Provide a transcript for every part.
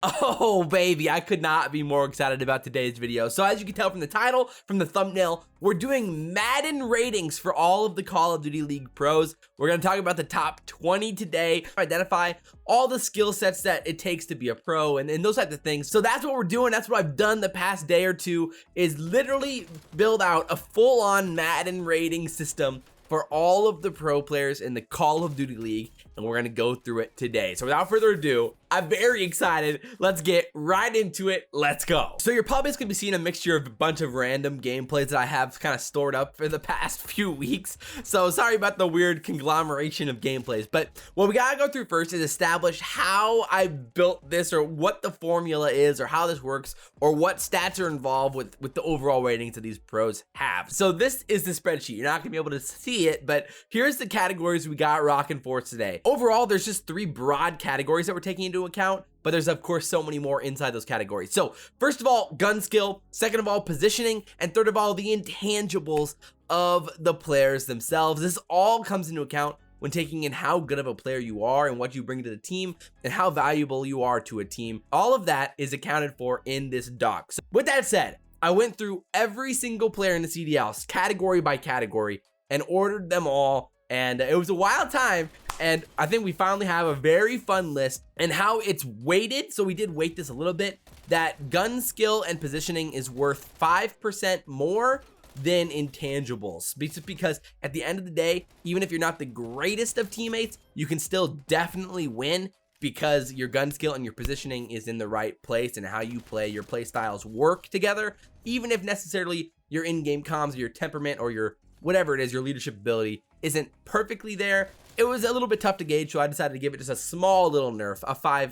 Oh baby, I could not be more excited about today's video. So as you can tell from the title, from the thumbnail, we're doing Madden ratings for all of the Call of Duty League pros. We're going to talk about the top 20 today, identify all the skill sets that it takes to be a pro and those types of things. So that's what we're doing. That's what I've done the past day or two, is literally build out a full-on Madden rating system for all of the pro players in the Call of Duty League, and we're gonna go through it today. So without further ado, I'm very excited. Let's get right into it. Let's go. So you're probably just gonna be seeing a mixture of a bunch of random gameplays that I have kind of stored up for the past few weeks. So sorry about the weird conglomeration of gameplays, but what we gotta go through first is establish how I built this, or what the formula is, or how this works, or what stats are involved with the overall ratings that these pros have. So this is the spreadsheet. You're not gonna be able to see it, but here's the categories we got rocking for today. Overall, there's just 3 broad categories that we're taking into account, but there's of course so many more inside those categories. So first of all, gun skill, second of all, positioning, and third of all, the intangibles of the players themselves. This all comes into account when taking in how good of a player you are and what you bring to the team and how valuable you are to a team. All of that is accounted for in this doc. So with that said, I went through every single player in the CDLs category by category and ordered them all, and it was a wild time, and I think we finally have a very fun list and how it's weighted. So we did weight this a little bit, that gun skill and positioning is worth 5% more than intangibles, because at the end of the day, even if you're not the greatest of teammates, you can still definitely win because your gun skill and your positioning is in the right place, and how you play, your play styles work together, even if necessarily your in-game comms or your temperament or your whatever it is, your leadership ability isn't perfectly there. It was a little bit tough to gauge, so I decided to give it just a small little nerf,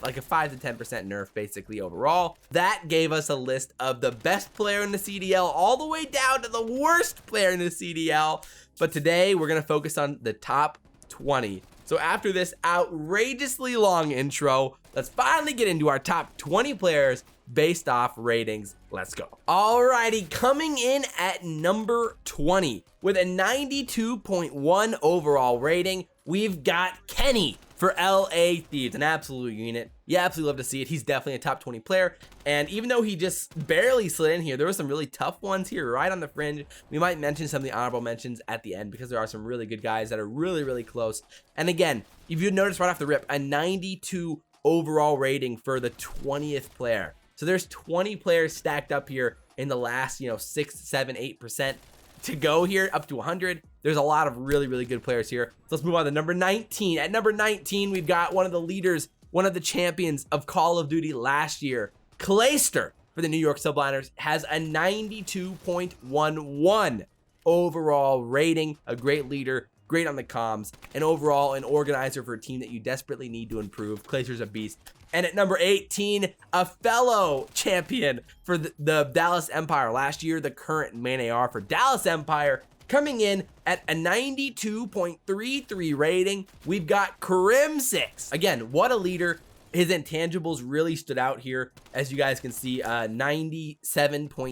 like a 5 to 10% nerf basically overall. That gave us a list of the best player in the CDL all the way down to the worst player in the CDL. But today we're gonna focus on the top 20. So after this outrageously long intro, let's finally get into our top 20 players based off ratings. Let's go. Alrighty, coming in at number 20 with a 92.1 overall rating, we've got Kenny for LA Thieves, an absolute unit. You absolutely love to see it. He's definitely a top 20 player, and even though he just barely slid in here, there were some really tough ones here right on the fringe. We might mention some of the honorable mentions at the end because there are some really good guys that are really close. And again, if you notice right off the rip, a 92 overall rating for the 20th player. So there's 20 players stacked up here in the last, 6, 7, 8% to go here up to 100. There's a lot of really good players here. So let's move on to number 19. At number 19, we've got one of the leaders, one of the champions of Call of Duty last year. Clayster for the New York Subliners has a 92.11 overall rating, a great leader, great on the comms, and overall an organizer for a team that you desperately need to improve. Clayster's a beast. And at number 18, a fellow champion for the Dallas Empire last year, the current main AR for Dallas Empire, coming in at a 92.33 rating, we've got Crimsix. Again, what a leader. His intangibles really stood out here. As you guys can see, 97.6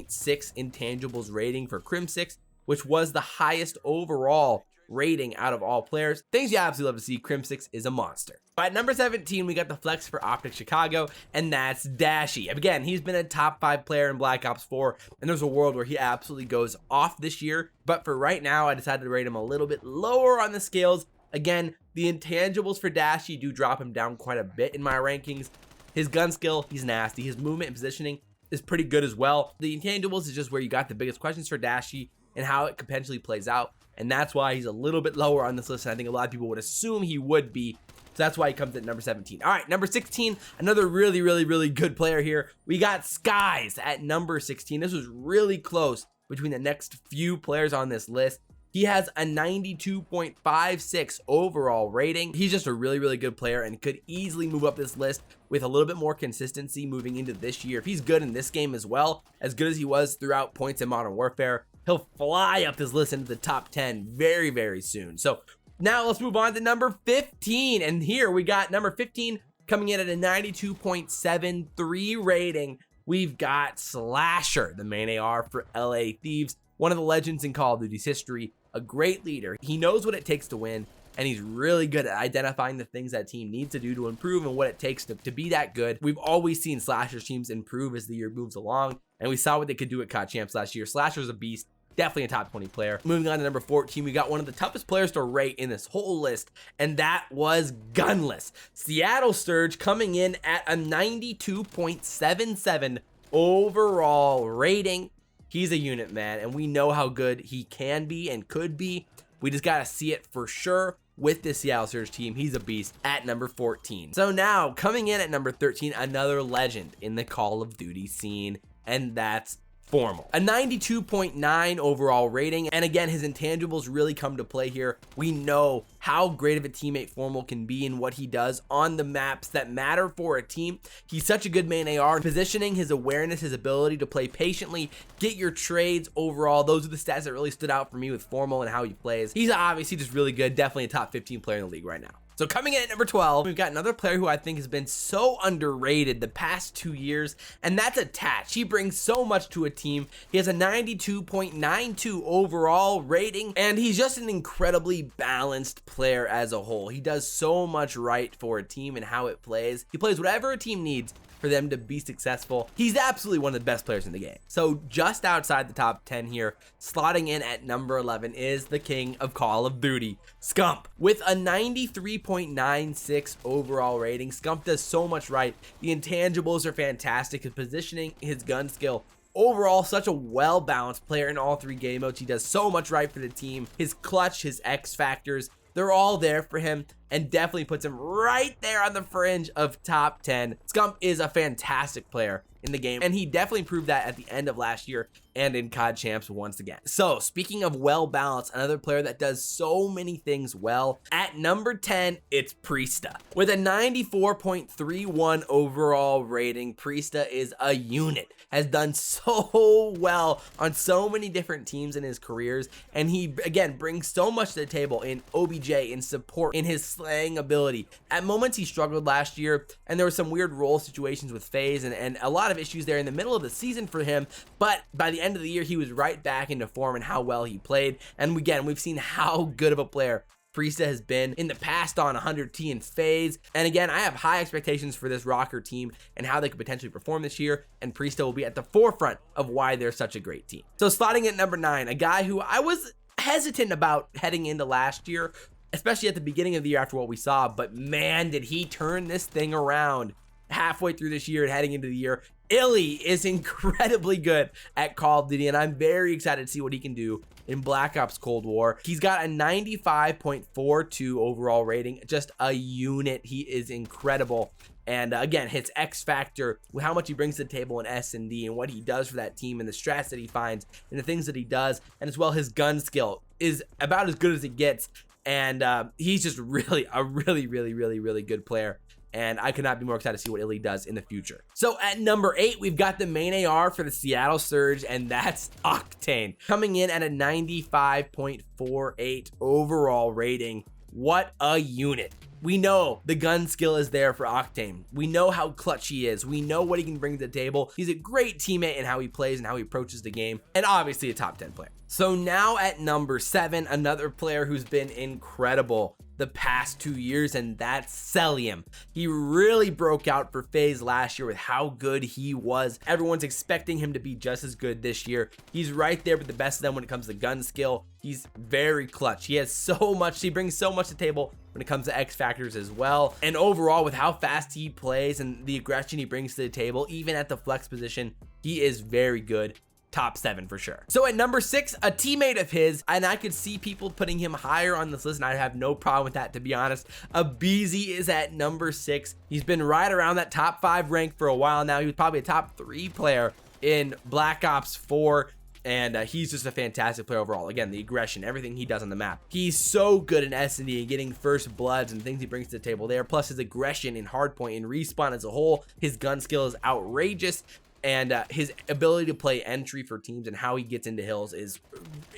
intangibles rating for Crimsix, which was the highest overall rating out of all players. Things you absolutely love to see. Crimsix is a monster. At number 17, we got the flex for OpTic Chicago, and that's Dashy. Again, he's been a top 5 player in Black Ops 4, and there's a world where he absolutely goes off this year. But for right now, I decided to rate him a little bit lower on the scales. Again, the intangibles for Dashy do drop him down quite a bit in my rankings. His gun skill, he's nasty. His movement and positioning is pretty good as well. The intangibles is just where you got the biggest questions for Dashy and how it potentially plays out. And that's why he's a little bit lower on this list, and I think a lot of people would assume he would be. So that's why he comes at number 17. All right, number 16, another really good player here. We got Skies at number 16. This was really close between the next few players on this list. He has a 92.56 overall rating. He's just a really good player and could easily move up this list with a little bit more consistency moving into this year. If he's good in this game as well, as good as he was throughout points in Modern Warfare, he'll fly up this list into the top 10 very soon. So now let's move on to number 15. And here we got number 15 coming in at a 92.73 rating. We've got Slasher, the main AR for LA Thieves, one of the legends in Call of Duty's history, a great leader. He knows what it takes to win. and he's really good at identifying the things that team needs to do to improve and what it takes to be that good. We've always seen Slasher's teams improve as the year moves along, and we saw what they could do at CoD Champs last year. Slasher's a beast. Definitely a top 20 player. Moving on to number 14, we got one of the toughest players to rate in this whole list, and that was Gunless. Seattle Surge coming in at a 92.77 overall rating. He's a unit, man, and we know how good he can be and could be. We just got to see it for sure with this Seattle Surge team. He's a beast at number 14. So now, coming in at number 13, another legend in the Call of Duty scene, and that's Formal. A 92.9 overall rating, and again, his intangibles really come to play here. We know how great of a teammate Formal can be and what he does on the maps that matter for a team. He's such a good main AR. Positioning, his awareness, his ability to play patiently, get your trades overall. Those are the stats that really stood out for me with Formal and how he plays. He's obviously just really good. Definitely a top 15 player in the league right now. So coming in at number 12, we've got another player who I think has been so underrated the past 2 years, and that's Attach. He brings so much to a team. He has a 92.92 overall rating, and he's just an incredibly balanced player as a whole. He does so much right for a team and how it plays. He plays whatever a team needs for them to be successful. He's absolutely one of the best players in the game. So just outside the top 10 here, slotting in at number 11 is the king of Call of Duty, Scump. With a 93.96 overall rating, Scump does so much right. The intangibles are fantastic. His positioning, his gun skill, overall, such a well-balanced player in all 3 game modes. He does so much right for the team. His clutch, his X factors, they're all there for him, and definitely puts him right there on the fringe of top 10. Scump is a fantastic player in the game, and he definitely proved that at the end of last year and in CoD Champs once again. So speaking of well-balanced, another player that does so many things well, at number 10, it's Priesta. With a 94.31 overall rating, Priesta is a unit, has done so well on so many different teams in his careers, and he, again, brings so much to the table in OBJ, in support, in his slaying ability. At moments, he struggled last year, and there were some weird role situations with Faze, and a lot of issues there in the middle of the season for him, but by the end of the year, he was right back into form and how well he played. And again, we've seen how good of a player Priesta has been in the past on 100T and Faze. And again, I have high expectations for this Rokkr team and how they could potentially perform this year, and Priesta will be at the forefront of why they're such a great team. So slotting at number 9, a guy who I was hesitant about heading into last year, especially at the beginning of the year after what we saw, but man, did he turn this thing around halfway through this year and heading into the year. Illy is incredibly good at Call of Duty, and I'm very excited to see what he can do in Black Ops Cold War. He's got a 95.42 overall rating, just a unit. He is incredible. And again, his X factor, how much he brings to the table in S&D and what he does for that team and the strats that he finds and the things that he does, and as well his gun skill is about as good as it gets. And he's just really a really good player. And I could not be more excited to see what Illy does in the future. So at number 8, we've got the main AR for the Seattle Surge, and that's Octane. Coming in at a 95.48 overall rating. What a unit. We know the gun skill is there for Octane. We know how clutch he is. We know what he can bring to the table. He's a great teammate in how he plays and how he approaches the game, and obviously a top 10 player. So now at number 7, another player who's been incredible the past 2 years, and that's Celium. He really broke out for Faze last year with how good he was. Everyone's expecting him to be just as good this year. He's right there with the best of them when it comes to gun skill. He's very clutch. He has so much, he brings so much to the table when it comes to X factors as well. And overall, with how fast he plays and the aggression he brings to the table, even at the flex position, he is very good. Top 7 for sure. So at number 6, a teammate of his, and I could see people putting him higher on this list, and I have no problem with that, to be honest. Abezy is at number 6. He's been right around that top 5 rank for a while now. He was probably a top 3 player in Black Ops 4. And he's just a fantastic player overall. Again, the aggression, everything he does on the map. He's so good in S&D and getting first bloods and things he brings to the table there. Plus his aggression in hardpoint and respawn as a whole. His gun skill is outrageous. And his ability to play entry for teams and how he gets into hills is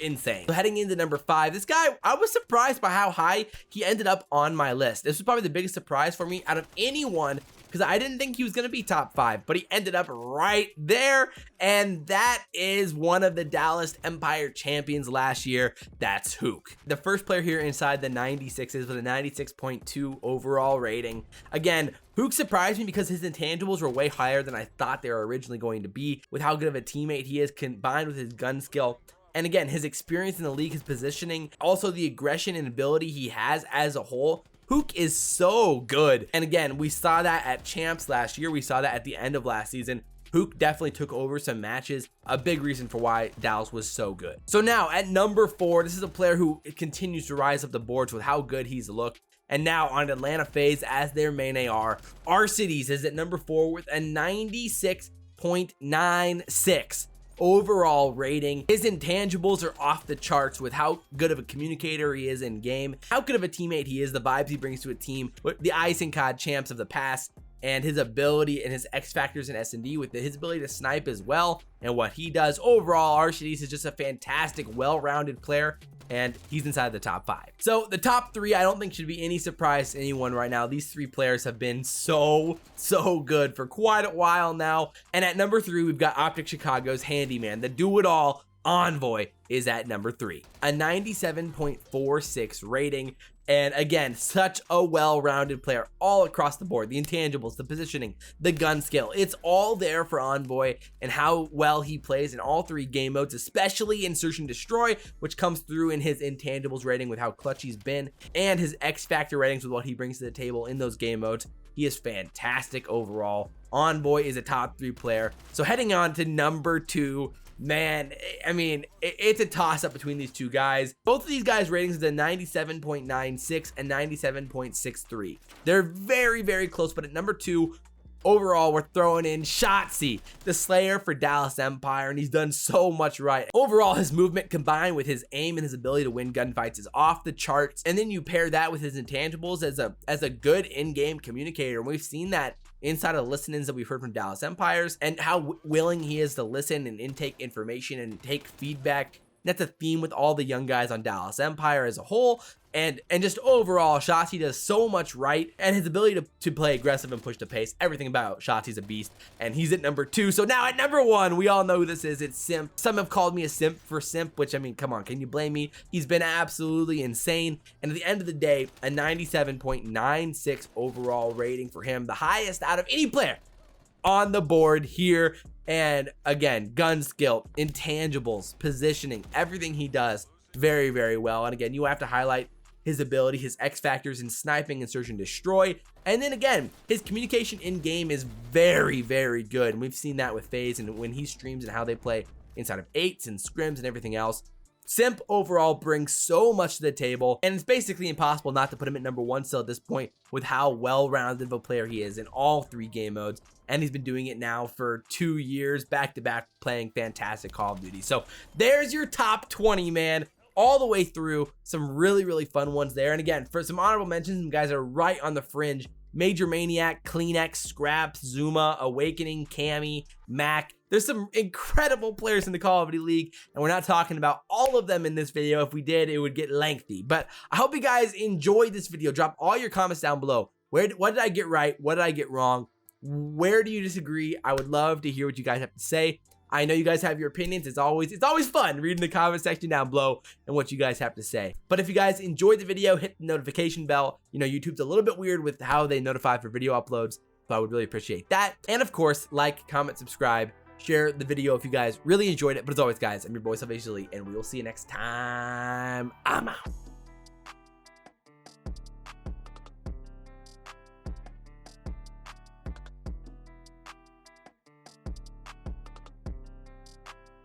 insane. So heading into number 5, this guy, I was surprised by how high he ended up on my list. This was probably the biggest surprise for me out of anyone because I didn't think he was going to be top 5, but he ended up right there. And that is one of the Dallas Empire champions last year. That's Hook. The first player here inside the 96s with a 96.2 overall rating. Again, Hook surprised me because his intangibles were way higher than I thought they were originally going to be, with how good of a teammate he is combined with his gun skill. And again, his experience in the league, his positioning, also the aggression and ability he has as a whole. Hook is so good. And again, we saw that at Champs last year. We saw that at the end of last season. Hook definitely took over some matches, a big reason for why Dallas was so good. So now at number 4, this is a player who continues to rise up the boards with how good he's looked. And now on Atlanta Faze as their main AR, Arcitys is at number 4 with a 96.96 overall rating. His intangibles are off the charts with how good of a communicator he is in game, how good of a teammate he is, the vibes he brings to a team, with the ALL CoD champs of the past, and his ability and his X factors in S&D with his ability to snipe as well, and what he does. Overall, Arcitys is just a fantastic, well-rounded player, and he's inside the top 5. So the top 3, I don't think should be any surprise to anyone right now. These 3 players have been so good for quite a while now. And at number 3, we've got OpTic Chicago's handyman, the do-it-all Envoy is at number 3, a 97.46 rating. And again, such a well-rounded player all across the board. The intangibles, the positioning, the gun skill, it's all there for Envoy, and how well he plays in all 3 game modes, especially in Search and Destroy, which comes through in his intangibles rating with how clutch he's been, and his X Factor ratings with what he brings to the table in those game modes. He is fantastic overall. Envoy is a top 3 player. So heading on to number 2, man, I mean, it's a toss-up between these 2 guys. Both of these guys' ratings is a 97.96 and 97.63. They're very close, but at number 2, overall, we're throwing in Shotzzy, the Slayer for Dallas Empire, and he's done so much right. Overall, his movement combined with his aim and his ability to win gunfights is off the charts, and then you pair that with his intangibles as a good in-game communicator, and we've seen that inside of the listenings that we've heard from Dallas Empires, and how willing he is to listen and intake information and take feedback. That's a theme with all the young guys on Dallas Empire as a whole. And just overall, Shotzzy does so much right, and his ability to play aggressive and push the pace, everything about Shotzzy's a beast, and he's at number 2. So now at number 1, we all know who this is. It's Simp. Some have called me a simp for Simp, which, I mean, come on, can you blame me? He's been absolutely insane, and at the end of the day, a 97.96 overall rating for him, the highest out of any player on the board here. And again, gun skill, intangibles, positioning, everything he does very well. And again, you have to highlight his ability, his X factors in sniping and search and destroy. And then again, his communication in game is very good. And we've seen that with Faze and when he streams and how they play inside of 8s and scrims and everything else. Simp overall brings so much to the table, and it's basically impossible not to put him at number 1 still at this point with how well-rounded of a player he is in all 3 game modes. And he's been doing it now for 2 years back-to-back, playing fantastic Call of Duty. So there's your top 20, man. All the way through, some really fun ones there. And again, for some honorable mentions, some guys are right on the fringe. Major Maniac, Kleenex, Scraps, Zoomaa, Awakening, Cammy, Mac. There's some incredible players in the Call of Duty League, and we're not talking about all of them in this video. If we did, it would get lengthy. But I hope you guys enjoyed this video. Drop all your comments down below. What did I get right? What did I get wrong? Where do you disagree? I would love to hear what you guys have to say. I know you guys have your opinions. It's always fun reading the comment section down below and what you guys have to say. But if you guys enjoyed the video, hit the notification bell. You know, YouTube's a little bit weird with how they notify for video uploads, so I would really appreciate that. And of course, like, comment, subscribe, share the video if you guys really enjoyed it. But as always, guys, I'm your boy Abezy, and we will see you next time. I'm out.